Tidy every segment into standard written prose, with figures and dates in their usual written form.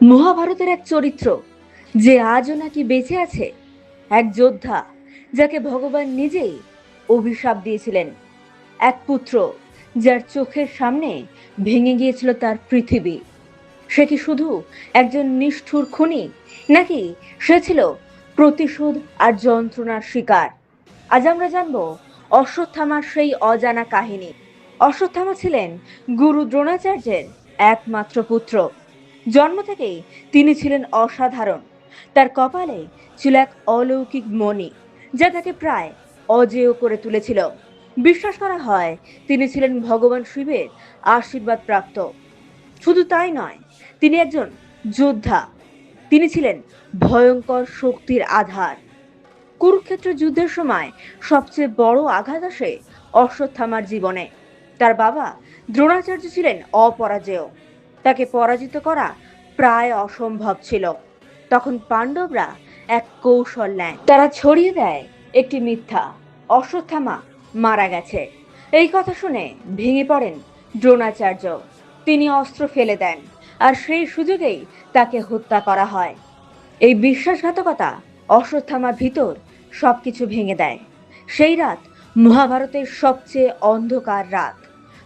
মহাভারতের এক চরিত্র যে আজও নাকি বেঁচে আছে, এক যোদ্ধা যাকে ভগবান নিজেই অভিশাপ দিয়েছিলেন, এক পুত্র যার চোখের সামনে ভেঙে গিয়েছিল তার পৃথিবী। সে কি শুধু একজন নিষ্ঠুর খুনি, নাকি সে ছিল প্রতিশোধ আর যন্ত্রণার শিকার? আজ আমরা জানবো অশ্বত্থামার সেই অজানা কাহিনী। অশ্বত্থামা ছিলেন গুরু দ্রোণাচার্যের একমাত্র পুত্র। জন্ম থেকেই তিনি ছিলেন অসাধারণ। তার কপালে ছিল এক অলৌকিক মণি, যা তাকে প্রায় অজেয় করে তুলেছিল। বিশ্বাস করা হয় তিনি ছিলেন ভগবান শিবের আশীর্বাদ প্রাপ্ত। শুধু তাই নয়, তিনি একজন যোদ্ধা। তিনি ছিলেন ভয়ঙ্কর শক্তির আধার। কুরুক্ষেত্র যুদ্ধের সময় সবচেয়ে বড় আঘাত আসে অশ্বত্থামার জীবনে। তার বাবা দ্রোণাচার্য ছিলেন অপরাজেয়। তাকে পরাজিত করা প্রায় অসম্ভব ছিল। তখন পাণ্ডবরা এক কৌশল নেয়। তারা ছড়িয়ে দেয় একটি মিথ্যা: অশ্বত্থামা মারা গেছে। এই কথা শুনে ভেঙে পড়েন দ্রোণাচার্য। তিনি অস্ত্র ফেলে দেন, আর সেই সুযোগেই তাকে হত্যা করা হয়। এই বিশ্বাসঘাতকতা অশ্বত্থামার ভিতর সবকিছু ভেঙে দেয়। সেই রাত মহাভারতের সবচেয়ে অন্ধকার রাত।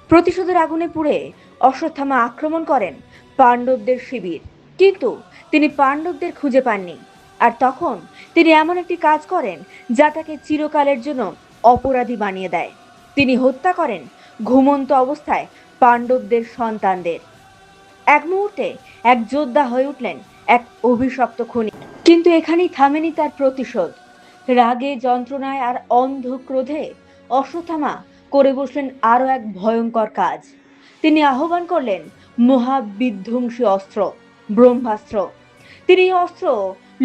প্রতিশোধের আগুনে পুড়ে অশ্বত্থামা আক্রমণ করেন পাণ্ডবদের শিবির, কিন্তু তিনি পাণ্ডবদের খুঁজে পাননি। আর তখন তিনি এমন একটি কাজ করেন যা তাকে চিরকালের জন্য অপরাধী বানিয়ে দেয়। তিনি হত্যা করেন ঘুমন্ত অবস্থায় পাণ্ডবদের সন্তানদের। এক মুহূর্তে এক যোদ্ধা হয়ে উঠলেন এক অভিশপ্ত খুনি। কিন্তু এখানেই থামেনি তার প্রতিশোধ। রাগে, যন্ত্রণায় আর অন্ধ ক্রোধে অশ্বত্থামা করে বসলেন আরো এক ভয়ঙ্কর কাজ। তিনি আহ্বান করলেন মহাবিধ্বংসী অস্ত্র, ব্রহ্মাস্ত্র। তিনি এই অস্ত্র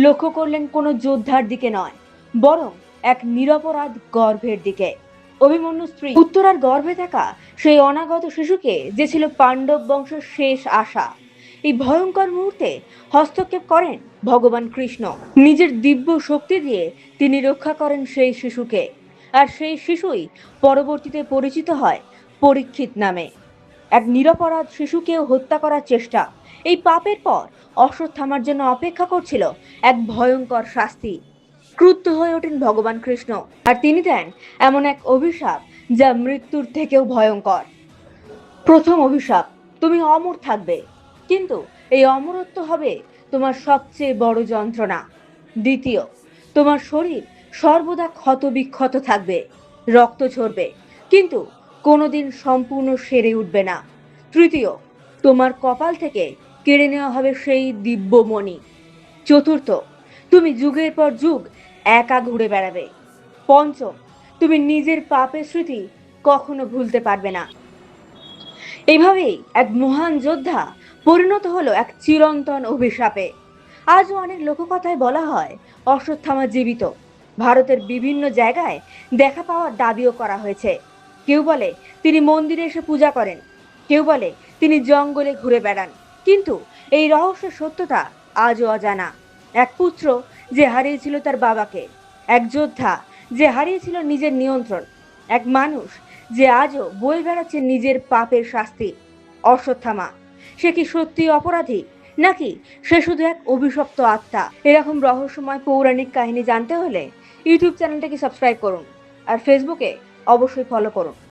লক্ষ্য করলেন কোনো যোদ্ধার দিকে নয়, বরং এক নিরপরাধ গর্ভের দিকে। অভিমন্যুর স্ত্রী উত্তরার গর্ভে থাকা সেই অনাগত শিশুকে, যে ছিল পাণ্ডব বংশের শেষ আশা। এই ভয়ঙ্কর মুহূর্তে হস্তক্ষেপ করেন ভগবান কৃষ্ণ। নিজের দিব্য শক্তি দিয়ে তিনি রক্ষা করেন সেই শিশুকে। আর সেই শিশুই পরবর্তীতে পরিচিত হয় পরীক্ষিত নামে। এক নিরপরাধ শিশুকেও হত্যা করার চেষ্টা, এই পাপের পর অশ্বত্থামার জন্য অপেক্ষা করছিল এক ভয়ঙ্কর শাস্তি। ক্রুদ্ধ হয়ে ওঠেন ভগবান কৃষ্ণ, আর তিনি দেন এমন এক অভিশাপ যা মৃত্যুর থেকেও ভয়ঙ্কর। প্রথম অভিশাপ: তুমি অমর থাকবে, কিন্তু এই অমরত্ব হবে তোমার সবচেয়ে বড় যন্ত্রণা। দ্বিতীয়: তোমার শরীর সর্বদা ক্ষত বিক্ষত থাকবে, রক্ত ঝরবে, কিন্তু কোনোদিন সম্পূর্ণ সেরে উঠবে না। তৃতীয়: তোমার কপাল থেকে কেড়ে নেওয়া হবে সেই দিব্যমণি। চতুর্থ: তুমি যুগের পর যুগ একা ঘুরে বেড়াবে। পঞ্চম: তুমি নিজের পাপের স্মৃতি কখনো ভুলতে পারবে না। এইভাবেই এক মহান যোদ্ধা পরিণত হলো এক চিরন্তন অভিশাপে। আজও অনেক লোককথায় বলা হয় অশ্বত্থামা জীবিত। ভারতের বিভিন্ন জায়গায় দেখা পাওয়ার দাবিও করা হয়েছে। কেউ বলে তিনি মন্দিরে এসে পূজা করেন, কেউ বলে তিনি জঙ্গলে ঘুরে বেড়ান। কিন্তু এই রহস্যের সত্যতা আজও অজানা। এক পুত্র যে হারিয়েছিল তার বাবাকে, এক যোদ্ধা যে হারিয়েছিল নিজের নিয়ন্ত্রণ, এক মানুষ যে আজও বয়ে বেড়াচ্ছে নিজের পাপের শাস্তি। অশ্বত্থামা, সে কি সত্যি অপরাধী, নাকি সে শুধু এক অভিশপ্ত আত্মা? এরকম রহস্যময় পৌরাণিক কাহিনী জানতে হলে ইউটিউব চ্যানেলটাকে সাবস্ক্রাইব করুন, আর ফেসবুকে অবশ্যই ফলো করুন।